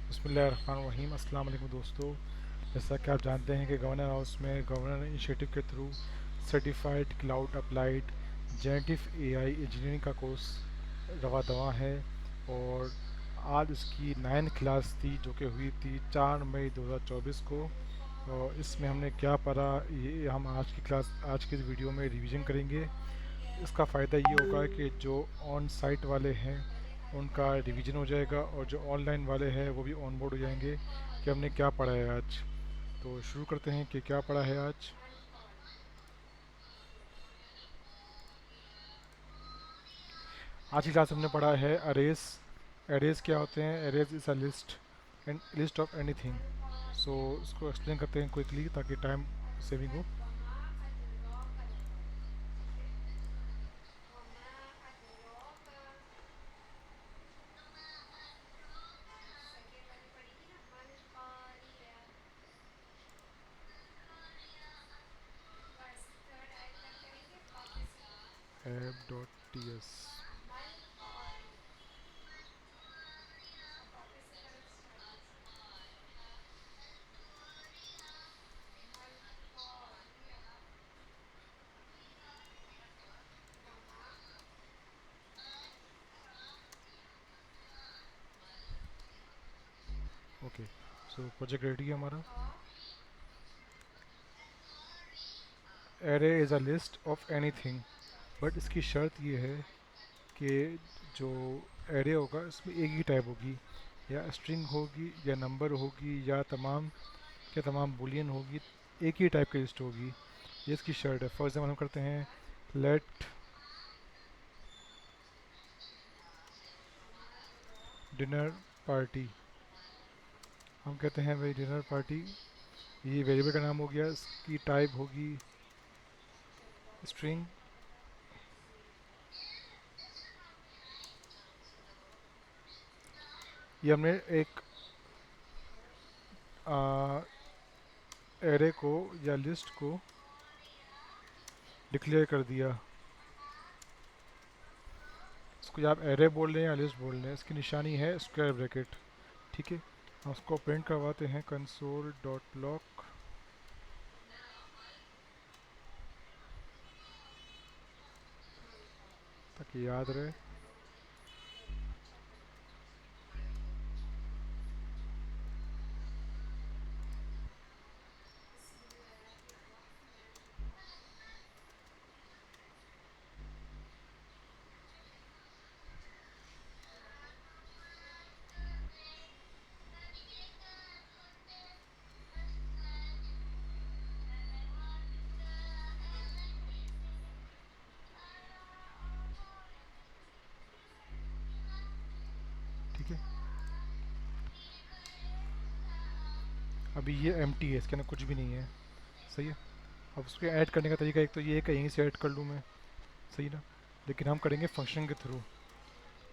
बिस्मिल्लाहिर्रहमानिर्रहीम। अस्सलाम वालेकुम दोस्तों। जैसा कि आप जानते हैं कि गवर्नर हाउस में गवर्नर इनिशिएटिव के through certified cloud applied generative AI engineering का कोर्स रवा दवा है। और आज इसकी 9th क्लास थी जो कि हुई थी 4 मई 2024 को। और इसमें हमने क्या पढ़ा ये हम आज की इस वीडियो में रिवीजन करेंगे। इसका फ़ायदा ये होगा कि जो ऑन साइट वाले हैं उनका रिवीजन हो जाएगा और जो ऑनलाइन वाले हैं वो भी ऑन बोर्ड हो जाएंगे कि हमने क्या पढ़ा है आज। तो शुरू करते हैं कि क्या पढ़ा है आज। आज की क्लास हमने पढ़ा है अरेज। अरेज क्या होते हैं? Arrays is a list of anything. So इसको एक्सप्लेन करते हैं क्विकली ताकि टाइम सेविंग हो। App dot T S. Okay, so project ready है हमारा। Array is a list of anything, but इसकी शर्त ये है कि जो एरे होगा इसमें एक ही टाइप होगी, या स्ट्रिंग होगी या नंबर होगी या तमाम बुलियन होगी। एक ही टाइप की लिस्ट होगी, ये इसकी शर्त है। फॉर एग्जाम्पल हम करते हैं लेट डिनर पार्टी। हम कहते हैं भाई डिनर पार्टी, ये वेरिएबल का नाम हो गया, इसकी टाइप होगी स्ट्रिंग। ये हमने एक एरे को या लिस्ट को डिक्लेयर कर दिया। इसको या आप एरे बोल लें या लिस्ट बोल लें, इसकी निशानी है स्क्वायर ब्रैकेट। ठीक है, हम उसको प्रिंट करवाते हैं कंसोल डॉट लॉग ताकि याद रहे। ठीक है, अभी ये एम टी है, इसके अंदर कुछ भी नहीं है। सही है। अब उसको ऐड करने का तरीका एक तो ये है कि यहीं से ऐड कर लूँ मैं, सही ना, लेकिन हम करेंगे फंक्शन के थ्रू।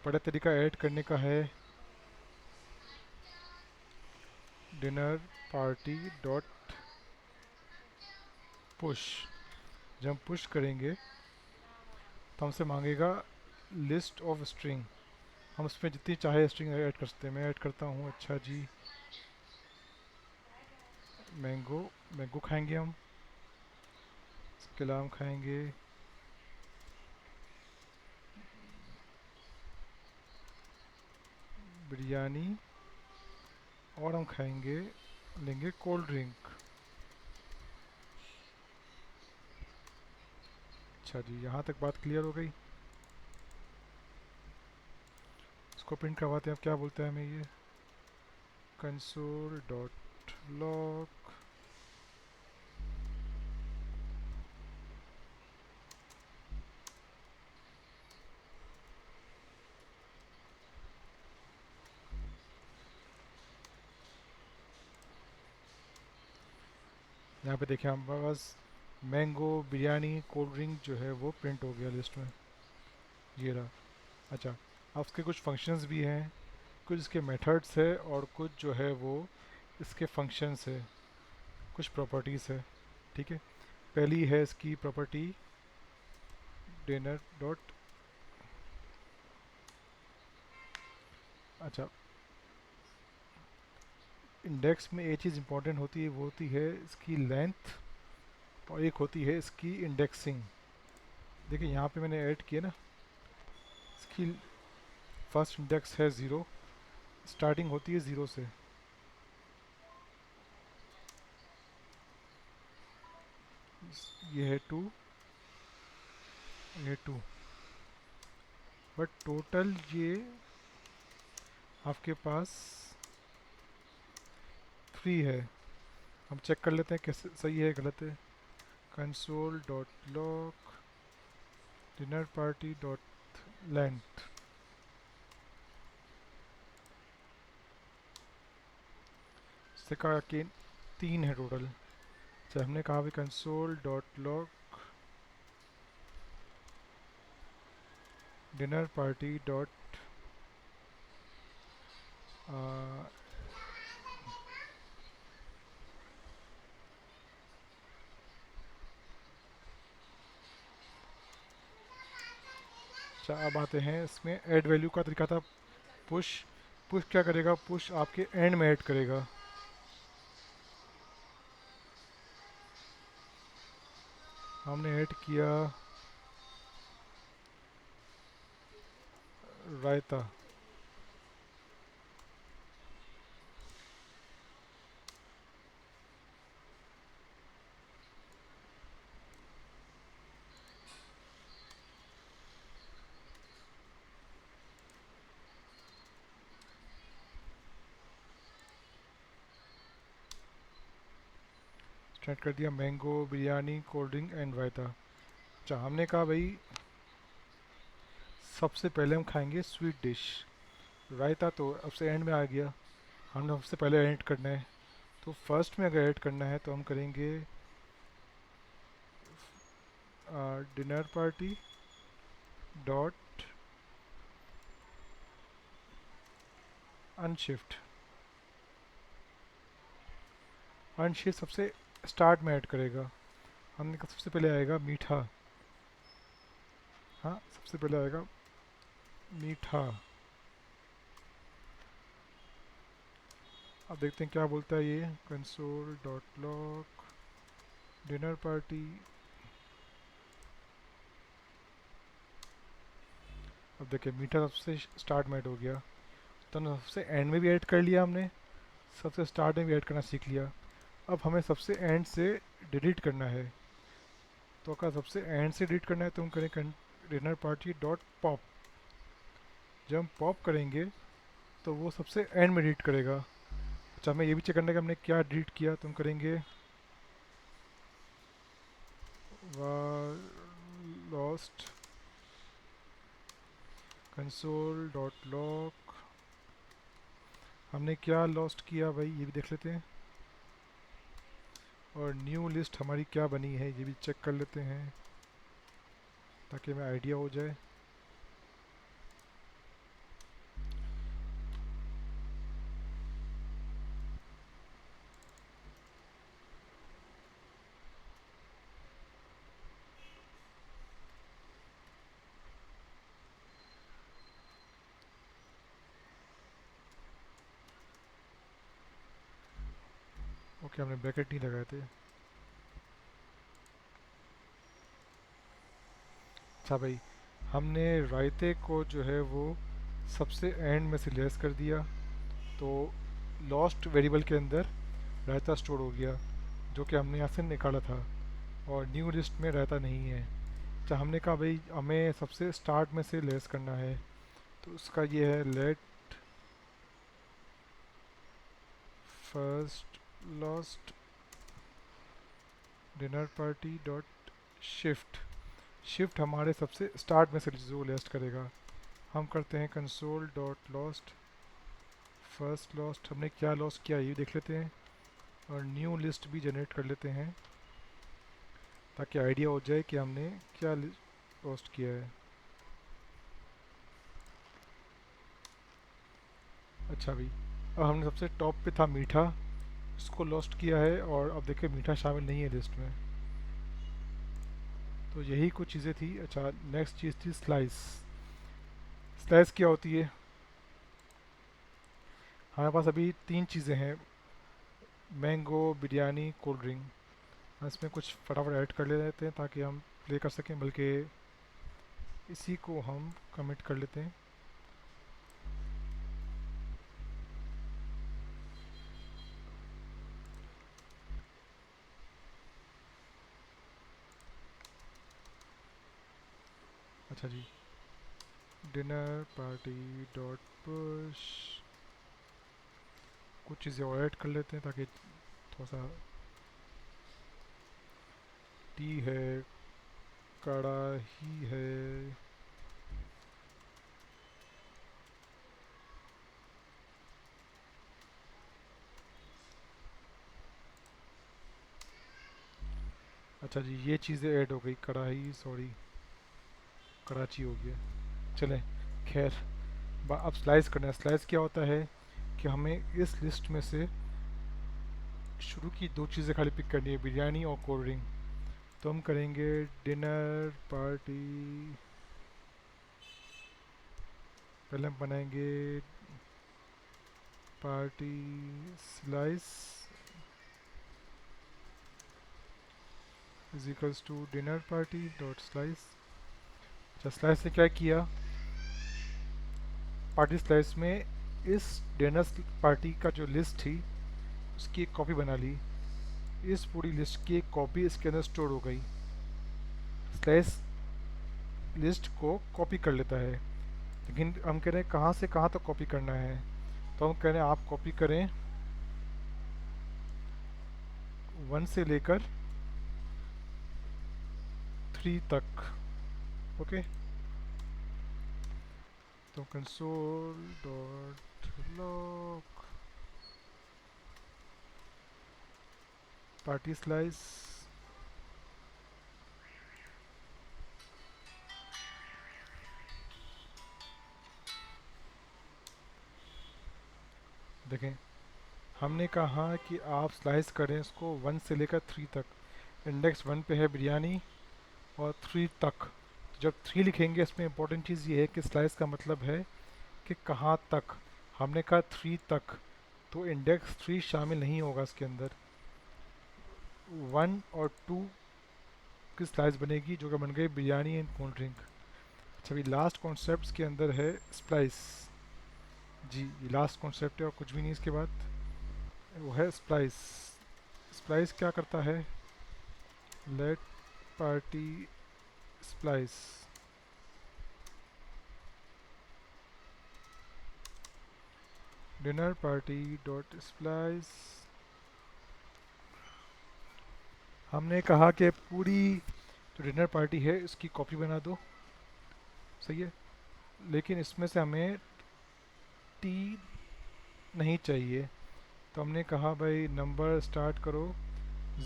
बड़ा तरीका ऐड करने का है डिनर पार्टी डॉट पुश। जब हम पुश करेंगे तो हमसे मांगेगा लिस्ट ऑफ स्ट्रिंग। हम उसमें जितनी चाहे स्ट्रिंग ऐड कर सकते हैं। मैं ऐड करता हूँ, अच्छा जी, मैंगो। मैंगो खाएंगे हम। इसके अलावा हम खाएंगे बिरयानी, और हम खाएंगे, लेंगे कोल्ड ड्रिंक। अच्छा जी, यहाँ तक बात क्लियर हो गई। इसको प्रिंट करवाते हैं। अब क्या बोलते हैं हमें ये, कंसोल डॉट लॉग। यहाँ पे देखिए हमारे पास मैंगो, बिरयानी, कोल्ड ड्रिंक जो है वो प्रिंट हो गया लिस्ट में, ये रहा। अच्छा, अब उसके कुछ फंक्शंस भी हैं, कुछ इसके मेथड्स है और कुछ जो है वो इसके फंक्शंस है, कुछ प्रॉपर्टीज़ है। ठीक है, पहली है इसकी प्रॉपर्टी डिनर डॉट। अच्छा, इंडेक्स में एक चीज़ इंपॉर्टेंट होती है, वो होती है इसकी लेंथ, और एक होती है इसकी इंडेक्सिंग। देखिए यहाँ पे मैंने ऐड किया ना, इसकी फर्स्ट इंडेक्स है 0, स्टार्टिंग होती है 0 से। ये है 2, ये 2, बट टोटल ये आपके पास 3 है। हम चेक कर लेते हैं कैसे सही है गलत है। Console dot log dinner party dot length, इससे कहा कि 3 है टोटल। अच्छा, हमने कहा भी console dot log dinner party dot अच्छा, अब आते हैं इसमें ऐड वैल्यू का तरीका था पुश। पुश क्या करेगा, पुश आपके एंड में ऐड करेगा। हमने ऐड किया रायता। स्टार्ट कर दिया mango biryani cold drink and रायता। अच्छा, हमने कहा भाई सबसे पहले हम खाएंगे स्वीट डिश। रायता तो अब से एंड में आ गया, हमने सबसे पहले ऐड करना है। तो फर्स्ट में अगर ऐड करना है तो हम करेंगे dinner party dot unshift. Unshift सबसे स्टार्ट में ऐड करेगा। हमने कहा सबसे पहले आएगा मीठा। हाँ, सबसे पहले आएगा मीठा। अब देखते हैं क्या बोलता है ये। Console dot log dinner party. अब देखिए मीठा सबसे स्टार्ट में ऐड हो गया, तो ना सबसे एंड में भी ऐड कर लिया हमने, सबसे स्टार्ट में भी ऐड करना सीख लिया। अब हमें सबसे एंड से डिलीट करना है। तो अगर सबसे एंड से डिलीट करना है तो हम करें डिनर पार्टी डॉट पॉप। जब हम पॉप करेंगे तो वो सबसे एंड में डिलीट करेगा। अच्छा, हमें ये भी चेक करना है कि हमने क्या डिलीट किया, तो हम करेंगे लॉस्ट कंसोल डॉट लॉग। हमने क्या लॉस्ट किया भाई, ये भी देख लेते हैं। और न्यू लिस्ट हमारी क्या बनी है ये भी चेक कर लेते हैं, ताकि हमें आइडिया हो जाए। ओके, हमने ब्रैकेट नहीं लगाए थे। अच्छा भाई, हमने रायते को जो है वो सबसे एंड में से लेस कर दिया, तो लॉस्ट वेरिएबल के अंदर रायता स्टोर हो गया, जो कि हमने यहाँ से निकाला था। और न्यू लिस्ट में रायता नहीं है। अच्छा, हमने कहा भाई हमें सबसे स्टार्ट में से लेस करना है, तो उसका ये है let first lost dinner party dot shift. Shift हमारे सबसे स्टार्ट में से जो लिस्ट करेगा। हम करते हैं console dot lost first lost. हमने क्या लॉस्ट किया ये देख लेते हैं, और न्यू लिस्ट भी जनरेट कर लेते हैं, ताकि आइडिया हो जाए कि हमने क्या लॉस्ट किया है। अच्छा भाई, अब हमने सबसे टॉप पे था मीठा, इसको लॉस्ट किया है, और अब देखिए मीठा शामिल नहीं है लिस्ट में। तो यही कुछ चीज़ें थी। अच्छा, नेक्स्ट चीज़ थी स्लाइस। स्लाइस क्या होती है, हमारे पास अभी 3 चीज़ें हैं। Mango biryani cold drink. इसमें कुछ फटाफट ऐड कर ले लेते हैं ताकि हम प्ले कर सकें, बल्कि इसी को हम कमिट कर लेते हैं। अच्छा जी, डिनर पार्टी डॉट पुश, कुछ चीज़ें और ऐड कर लेते हैं ताकि थोड़ा सा। टी है, कड़ाही है, अच्छा जी ये चीज़ें ऐड हो गई, कढ़ाई सॉरी कराची हो गया। चलें, खैर अब स्लाइस करना है। स्लाइस क्या होता है कि हमें इस लिस्ट में से शुरू की दो चीज़ें खाली पिक करनी है, बिरयानी और कोल्ड ड्रिंक। तो हम करेंगे डिनर पार्टी, पहले हम बनाएंगे party slice is equals to dinner party dot slice. अच्छा, स्लाइस ने क्या किया, पार्टी स्लाइस में इस डिनर पार्टी का जो लिस्ट थी उसकी एक कॉपी बना ली। इस पूरी लिस्ट की एक कॉपी इसके अंदर स्टोर हो गई। स्लाइस लिस्ट को कॉपी कर लेता है, लेकिन हम कह रहे हैं कहाँ से कहाँ तक कॉपी करना है। तो हम कह रहे हैं आप कॉपी करें 1 से लेकर 3 तक। ओके, तो console dot log party slice, देखें हमने कहा कि आप स्लाइस करें इसको 1 से लेकर 3 तक। इंडेक्स 1 पे है बिरयानी और 3 तक। तो जब 3 लिखेंगे इसमें इंपॉर्टेंट चीज़ ये है कि स्लाइस का मतलब है कि कहाँ तक। हमने कहा 3 तक, तो इंडेक्स 3 शामिल नहीं होगा इसके अंदर। 1 और 2 की स्लाइस बनेगी जो कि बन गई बिरयानी एंड कोल्ड ड्रिंक। अच्छा, अभी लास्ट कॉन्सेप्ट के अंदर है स्प्लाइस। जी ये लास्ट कॉन्सेप्ट है और कुछ भी नहीं इसके बाद, वो है स्प्लाइस। स्प्लाइस क्या करता है, let party splice, dinner party dot splice. हमने कहा कि पूरी जो डिनर पार्टी है इसकी कॉपी बना दो, सही है, लेकिन इसमें से हमें टी नहीं चाहिए। तो हमने कहा भाई नंबर स्टार्ट करो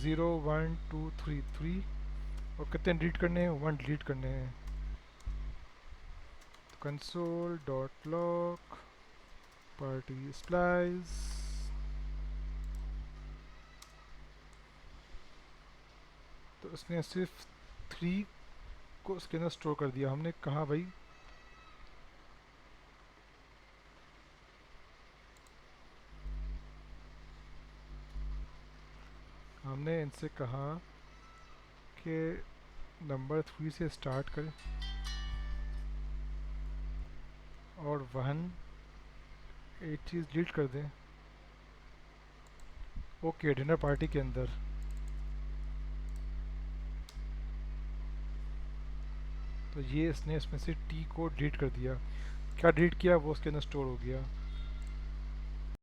0 1 2 3 3, और कितने डिलीट करने हैं, 1 डिलीट करने हैं। तो console dot log party splice, तो इसने सिर्फ 3 को उसके अंदर स्टोर कर दिया। हमने कहा भाई हमने इनसे कहा कि नंबर 3 से स्टार्ट करें और 1 एक चीज़ डिलीट कर दें। ओके, डिनर पार्टी के अंदर तो ये इसने इसमें से टी को डिलीट कर दिया। क्या डिलीट किया, वो उसके अंदर स्टोर हो गया।